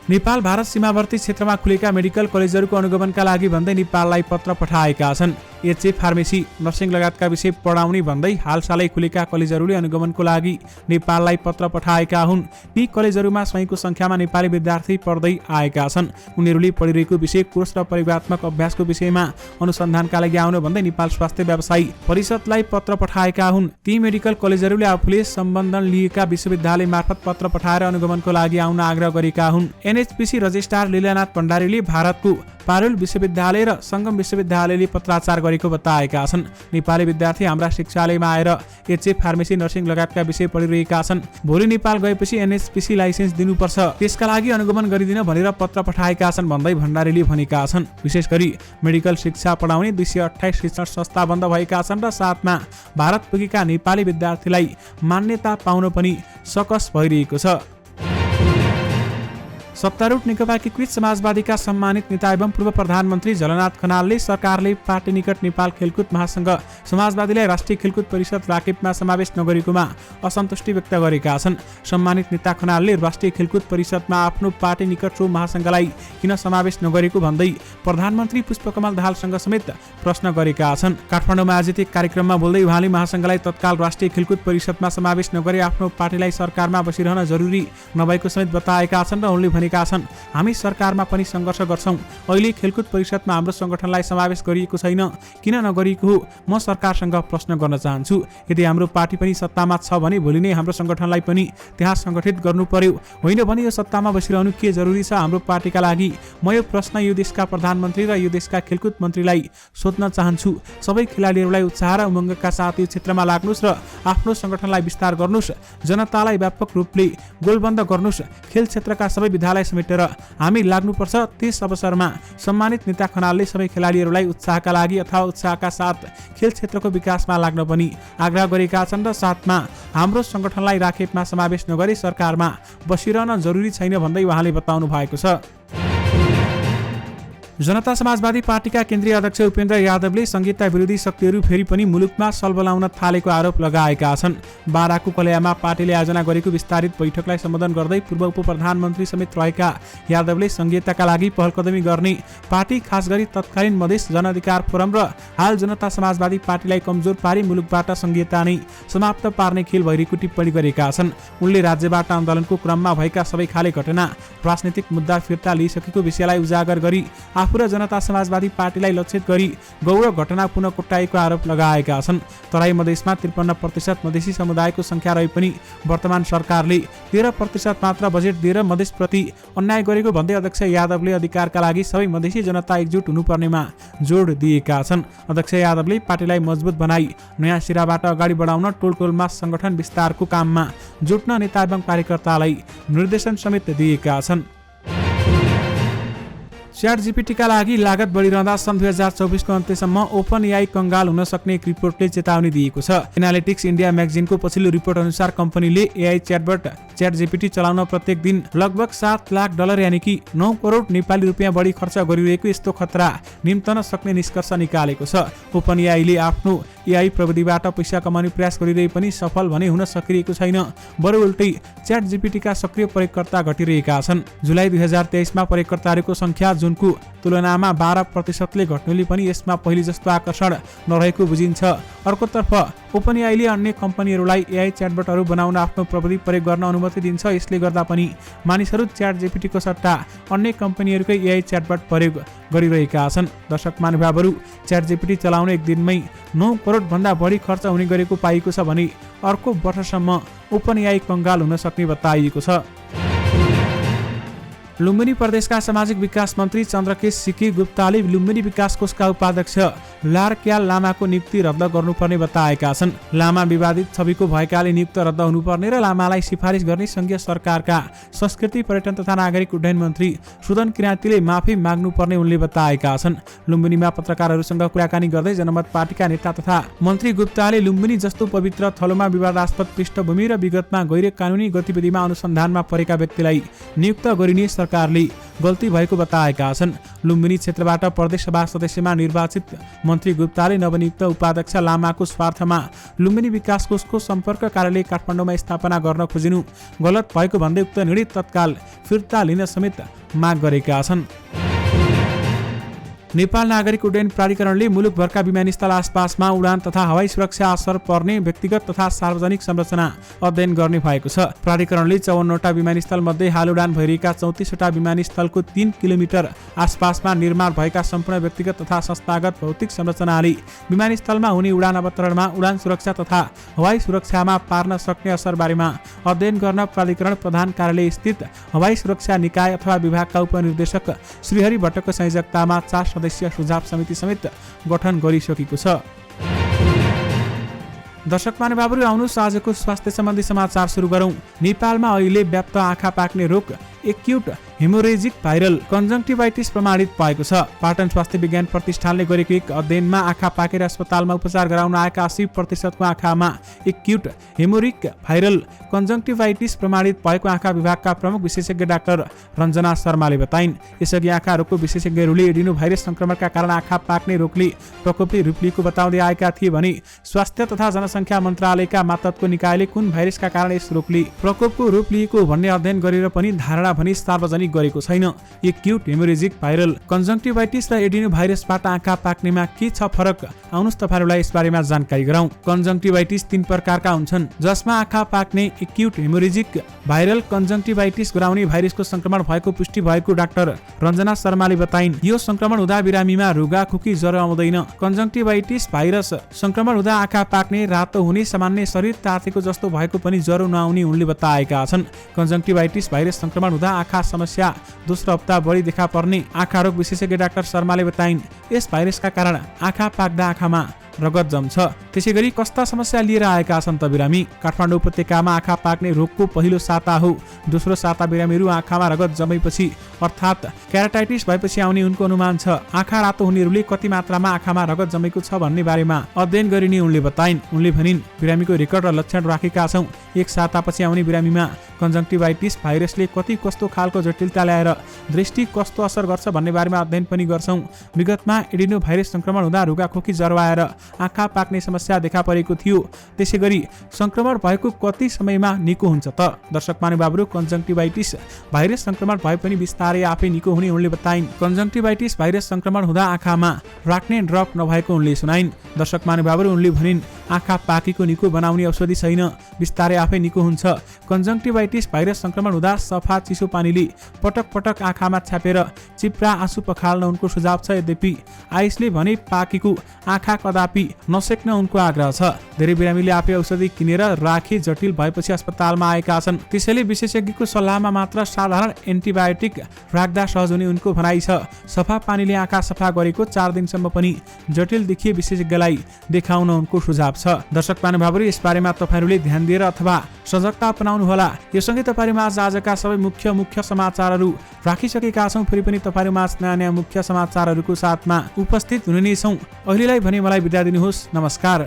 नेपाल भारत सीमावर्ती क्षेत्रमा खुलेका मेडिकल कलेजहरूको अनुगमनका लागि भन्दै नेपाललाई पत्र पठाएका छन्। एचए फार्मेसी नर्सिङ लगायतका विषय पढाउने भन्दै हालसालै खुलेका कलेजहरूले अनुगमनको लागि नेपाललाई पत्र पठाएका हुन्। यी कलेजहरूमा स्वयंको संख्यामा नेपाली विद्यार्थी पढ्दै आएका छन्। उनीहरूले पढिरहेको विषय कोर्स र परिवारात्मक अभ्यासको विषयमा अनुसन्धानका लागि आउनु भन्दै नेपाल स्वास्थ्य व्यवसायी परिषदलाई पत्र पठाएका हुन्। ती मेडिकल कलेजहरूले आफूले सम्बन्धन लिएका विश्वविद्यालय मार्फत पत्र पठाएर अनुगमनको लागि आउन आग्रह गरेका हुन्। एनएचपीसी रजिस्ट्रार लीलानाथ भण्डारीले भारतको पारुल विश्वविद्यालय र सङ्गम विश्वविद्यालयले पत्राचार गरेको बताएका छन्। नेपाली विद्यार्थी हाम्रा शिक्षालयमा आएर एचए फार्मेसी नर्सिङ लगायतका विषय पढिरहेका छन्। भोलि नेपाल गएपछि एनएचपीसी लाइसेन्स दिनुपर्छ, त्यसका लागि अनुगमन गरिदिन भनेर पत्र पठाएका छन् भन्दै भण्डारीले भनेका छन्। विशेष गरी मेडिकल शिक्षा पढाउने 228 शिक्षण संस्था बन्द भएका छन् र साथमा भारत पुगेका नेपाली विद्यार्थीलाई मान्यता पाउन पनि सकस भइरहेको छ। सत्तारूढ नेकपा एकीकृत समाजवादीका सम्मानित नेता एवं पूर्व प्रधानमन्त्री झलनाथ खनालले सरकारले पार्टी निकट नेपाल खेलकुद महासंघ समाजवादीलाई राष्ट्रिय खेलकुद परिषद राकेपमा समावेश नगरेकोमा असन्तुष्टि व्यक्त गरेका छन्। सम्मानित नेता खनालले राष्ट्रिय खेलकुद परिषदमा आफ्नो पार्टी निकट सो महासंघलाई किन समावेश नगरेको भन्दै प्रधानमन्त्री पुष्पकमल दाहालसँग समेत प्रश्न गरेका छन्। काठमाडौँमा आयोजित एक कार्यक्रममा बोल्दै उहाँले महासंघलाई तत्काल राष्ट्रिय खेलकुद परिषदमा समावेश नगरे आफ्नो पार्टीलाई सरकारमा बसिरहन जरुरी नभएको समेत बताएका छन् र उनले भनेका छन्, हामी सरकारमा पनि सङ्घर्ष गर्छौं। अहिले खेलकुद परिषदमा हाम्रो संगठनलाई समावेश गरिएको छैन, किन नगरिएको हो? म सरकारसँग प्रश्न गर्न चाहन्छु। यदि हाम्रो पार्टी पनि सत्तामा छ भने भोलि नै हाम्रो संगठनलाई पनि त्यहाँ संगठित गर्नु पर्यो, होइन भने यो सत्तामा बसिरहनु के जरुरी छ हाम्रो पार्टीका लागि? म यो प्रश्न यो देशका प्रधानमन्त्री र यो देशका खेलकुद मन्त्रीलाई सोध्न चाहन्छु। सबै खेलाडीहरूलाई उत्साह र उमङ्गका साथ यो क्षेत्रमा लाग्नुस् र आफ्नो संगठनलाई विस्तार गर्नुस्, जनतालाई व्यापक रूपले गोलबन्द गर्नुस्, खेल क्षेत्रका सबै विधालाई समेटेर हामी लाग्नुपर्छ। त्यस अवसरमा सम्मानित नेता खनालले सबै खेलाडीहरूलाई उत्साहका लागि अथवा उत्साहका साथ खेल क्षेत्रको विकासमा लाग्न पनि आग्रह गरेका छन् र साथमा हाम्रो संगठनलाई राखेपमा समावेश नगरी सरकारमा बसिरहन जरुरी छैन भन्दै उहाँले बताउनु भएको छ। जनता समाजवादी पार्टीका केन्द्रीय अध्यक्ष उपेन्द्र यादवले संहिता विरोधी शक्तिहरू फेरि पनि मुलुकमा सलबलाउन थालेको आरोप लगाएका छन्। बाराको कलयामा पार्टीले आयोजना गरेको विस्तारित बैठकलाई सम्बोधन गर्दै पूर्व उप प्रधानमन्त्री समेत रहेका यादवले संहिताका लागि पहलकदमी गर्ने पार्टी खास गरी तत्कालीन मधेस जनअधिकार फोरम र हाल जनता समाजवादी पार्टीलाई कमजोर पारी मुलुकबाट संहिता नै समाप्त पार्ने खेल भइरहेको टिप्पणी गरेका छन्। उनले राज्यबाट आन्दोलनको क्रममा भएका सबै खाले घटना राजनीतिक मुद्दा फिर्ता लिइसकेको विषयलाई उजागर गरी आफू र जनता समाजवादी पार्टीलाई लक्षित गरी गौरव घटना पुनः कोट्याएको आरोप लगाएका छन्। तराई मधेसमा 53% मधेसी समुदायको संख्या रहे पनि वर्तमान सरकारले 13% मात्र बजेट दिएर मधेसप्रति अन्याय गरेको भन्दै अध्यक्ष यादवले अधिकारका लागि सबै मधेसी जनता एकजुट हुनुपर्नेमा जोड दिएका छन्। अध्यक्ष यादवले पार्टीलाई मजबुत बनाई नयाँ सिराबाट अगाडि बढाउन टोलटोलमा संगठन विस्तारको काममा जुट्न नेता एवं कार्यकर्तालाई निर्देशन समेत दिएका छन्। च्याटजीपीटीका लागि लागत बढिरहँदा सन् 2024 को अन्त्यसम्म ओपन एआई कंगाल हुन सक्ने एक रिपोर्टले चेतावनी दिएको छ। एनालिटिक्स इन्डिया म्यागजिनको पछिल्लो रिपोर्ट अनुसार कम्पनीले एआई च्याटबट च्याटजीपीटी चलाउन प्रत्येक दिन लगभग $7 लाख यानि कि 9 करोड नेपाली रुपियाँ बढी खर्च गरिरहेको यस्तो खतरा निम्तन सक्ने निष्कर्ष निकालेको छ। ओपन एआईले आफ्नो एआई प्रविधिबाट पैसा कमाउने प्रयास गरिरहे पनि सफल भने हुन सकिरहेको छैन। बरु उल्टै च्याट जीपीटीका सक्रिय प्रयोगकर्ता घटिरहेका छन्। जुलाई 2023 मा प्रयोगकर्ताहरूको संख्या जुनको तुलनामा 12% घट्नुले पनि यसमा पहिले जस्तो आकर्षण नरहेको बुझिन्छ। अर्कोतर्फ ओपन एआईले अन्य कम्पनीहरूलाई एआई च्याटबटहरू बनाउन आफ्नो प्रविधि प्रयोग गर्न अनुमति दिन्छ। यसले गर्दा पनि मानिसहरू च्याट जीपीटीको सट्टा अन्य कम्पनीहरूकै एआई च्याटबट प्रयोग गरिरहेका छन्। दर्शक महानुभावहरू, च्याट जीपीटी चलाउन एक दिनमै 9 करोड भन्दा बढी खर्च हुने गरेको पाइएको छ भने अर्को वर्षसम्म ओपन एआई कंगाल हुन सक्ने बताइएको छ। लुम्बिनी प्रदेशका सामाजिक विकास मन्त्री चन्द्रकेश सिकी गुप्ताले लुम्बिनी विकास कोषका उपाध्यक्ष लारक्याल लामाको नियुक्ति रद्द गर्नुपर्ने बताएका छन्। लामा विवादित छविको भएकाले नियुक्त रद्द हुनुपर्ने र लामालाई सिफारिस गर्ने संघीय सरकारका संस्कृति पर्यटन तथा नागरिक उड्डयन मन्त्री सुदन किराँतीले माफी माग्नुपर्ने उनले बताएका छन्। लुम्बिनीमा पत्रकारहरूसँग कुराकानी गर्दै जनमत पार्टीका नेता तथा मन्त्री गुप्ताले लुम्बिनी जस्तो पवित्र थलोमा विवादास्पद पृष्ठभूमि र विगतमा गैर कानुनी गतिविधिमा अनुसन्धानमा परेका व्यक्तिलाई नियुक्त गरिने सरकारले गल्ती भएको बताएका छन्। लुम्बिनी क्षेत्रबाट प्रदेश सभा सदस्यमा निर्वाचित मन्त्री गुप्ताले नवनियुक्त उपाध्यक्ष लामाको स्वार्थमा लुम्बिनी विकास कोषको सम्पर्क कार्यालय काठमाडौँमा स्थापना गर्न खोजिनु गलत भएको भन्दै उक्त निर्णय तत्काल फिर्ता लिन समेत माग गरेका छन्। नेपाल नागरिक उड्डयन प्राधिकरणले मुलुकभरका विमानस्थल आसपासमा उडान तथा हवाई सुरक्षा असर पर्ने व्यक्तिगत तथा सार्वजनिक संरचना अध्ययन गर्ने भएको छ। प्राधिकरणले 54वटा विमानस्थल मध्ये हाल उडान भइरहेका 34वटा विमानस्थलको 3 किलोमिटर आसपासमा निर्माण भएका सम्पूर्ण व्यक्तिगत तथा संस्थागत भौतिक संरचनाले विमानस्थलमा हुने उडान अवतरणमा उडान सुरक्षा तथा हवाई सुरक्षामा पार्न सक्ने असर बारेमा अध्ययन गर्न प्राधिकरण प्रधान कार्यालय स्थित हवाई सुरक्षा निकाय अथवा विभागका उपनिर्देशक श्रीहरि भट्टको संयोजकतामा 4 सदस्यीय सुझाव समिति समेत गठन गरिसकेको छ। दर्शक महानुभावहरू, आउनुहोस् आजको स्वास्थ्य सम्बन्धी समाचार सुरु गरौं। नेपालमा अहिले व्याप्त आँखा पाक्ने रोग एक्युट हेमोरेजिक भाइरल कन्जङ्टिभाइटिस प्रमाणित भएको छ। पाटन स्वास्थ्य विज्ञान प्रतिष्ठानले गरेको एक अध्ययनमा आँखा पाकेर अस्पतालमा उपचार गराउन आएका 80% आँखामा एक्युट हेमोरिक भाइरल कन्जङ्टिभाइटिस प्रमाणित भएको आँखा विभागका प्रमुख विशेषज्ञ डाक्टर रञ्जना शर्माले बताइन्। यसअघि आँखा रोगको विशेषज्ञहरूले एडिनो भाइरस संक्रमणका कारण आँखा पाक्ने रोगले प्रकोपले रूप लिएको बताउँदै आएका थिए भने स्वास्थ्य तथा जनसङ्ख्या मन्त्रालयका मातहतको निकायले कुन भाइरसका कारण यस रोगले प्रकोपको रूप लिएको भन्ने अध्ययन गरेर पनि धारणा भने सार्वजनिक गरेको छैन। एक्युट हेमोरेजिक भाइरल कन्जङ्टिभाइटिस र एडिनो भाइरसबाट आँखा पाक्नेमा के छ फरक, आउनुहोस् तपाईहरुलाई यसबारेमा जानकारी गराउँ। कन्जङ्टिभाइटिस 3 प्रकारका हुन्छन्, जसमा आँखा पाक्ने एक्युट हेमोरेजिक भाइरल कन्जङ्टिभाइटिस गराउने भाइरसको संक्रमण भएको पुष्टि भएको डाक्टर रञ्जना शर्माले बताइन्। यो संक्रमण हुँदा बिरामीमा रुगा, खोकी, ज्वरो आउँदैन। कन्जङ्टिभाइटिस भाइरस संक्रमण हुँदा आँखा पाक्ने, रातो हुने, सामान्य शरीर तातेको जस्तो भएको पनि ज्वरो नआउने उनले बताएका छन्। कन्जङ्टिभाइटिस भाइरस संक्रमण हुँदा आँखा समस्या दोस्रो हप्ता बढी देखा पर्ने आँखा रोग विशेषज्ञ डाक्टर शर्माले बताइन्। यस भाइरसका कारण आँखा पाक्दा आँखामा रगत जम्छ। त्यसैगरी कस्ता समस्या लिएर आएका छन् त बिरामी? काठमाडौँ उपत्यकामा आँखा पाक्ने रोगको पहिलो साता हो। दोस्रो साता बिरामीहरू आँखामा रगत जमेपछि अर्थात् क्याराटाइटिस भएपछि आउने उनको अनुमान छ। आँखा रातो हुनेहरूले कति मात्रामा आँखामा रगत जमेको छ भन्ने बारेमा अध्ययन गरिने उनले बताइन्। उनले भनिन्, बिरामीको रेकर्ड र लक्षण राखेका छौँ। एक सातापछि आउने बिरामीमा कन्जङ्टिभाइटिस भाइरसले कति कस्तो खालको जटिलता ल्याएर दृष्टि कस्तो असर गर्छ भन्ने बारेमा अध्ययन पनि गर्छौँ। विगतमा एडिनो भाइरस संक्रमण हुँदा रुगा, खोकी, ज्वरो आएर आँखा पाक्ने समस्या देखा परेको थियो। त्यसैगरी संक्रमण भएको कति समयमा निको हुन्छ त? दर्शक महानुभावहरू, कन्जङ्टिभाइटिस भाइरस संक्रमण भए पनि बिस्तारै आफै निको हुने उनले बताइन्। कन्जङ्टिभाइटिस भाइरस संक्रमण हुँदा आँखामा राख्ने ड्रप नभएको उनले सुनाइन्। दर्शक महानुभावहरू, उनले भनिन्, आँखा पाकेको निको बनाउने औषधि छैन, बिस्तारै आफै निको हुन्छ। कन्जङ्टिभाइटिस भाइरस संक्रमण हुँदा सफा चिसो पानीले पटक पटक आँखामा छ्यापेर चिप्रा आँसु पखाल्न उनको सुझाव छ। यद्यपि आयुषले भने पाकेको आँखा कदापि नसेक्न उनको आग्रह छ। धेरै बिरामीले आफै औषधि किनेर राखी जटिल भएपछि अस्पतालमा आएका छन्। त्यसैले विशेषज्ञको सल्लाहमा मात्र साधारण एन्टिबायोटिक राख्दा सहज हुने उनको भनाइ छ। सफा पानीले आँखा सफा गरेको 4 दिनसम्म पनि जटिल देखिए विशेषज्ञलाई देखाउन उनको सुझाव छ। दर्शक महानुभावहरू, यसबारेमा तपाईहरूले ध्यान दिएर अथवा सजगता अपनाउनु होला। यो सँगै तपाईहरुमा आजका सबै मुख्य समाचारहरू राखिसकेका छौँ। फेरि पनि तपाईहरुमा नयाँ मुख्य समाचारहरूको साथमा उपस्थित हुने नै छौँ। अहिलेलाई भने मलाई बिदा दिनुहोस्। नमस्कार।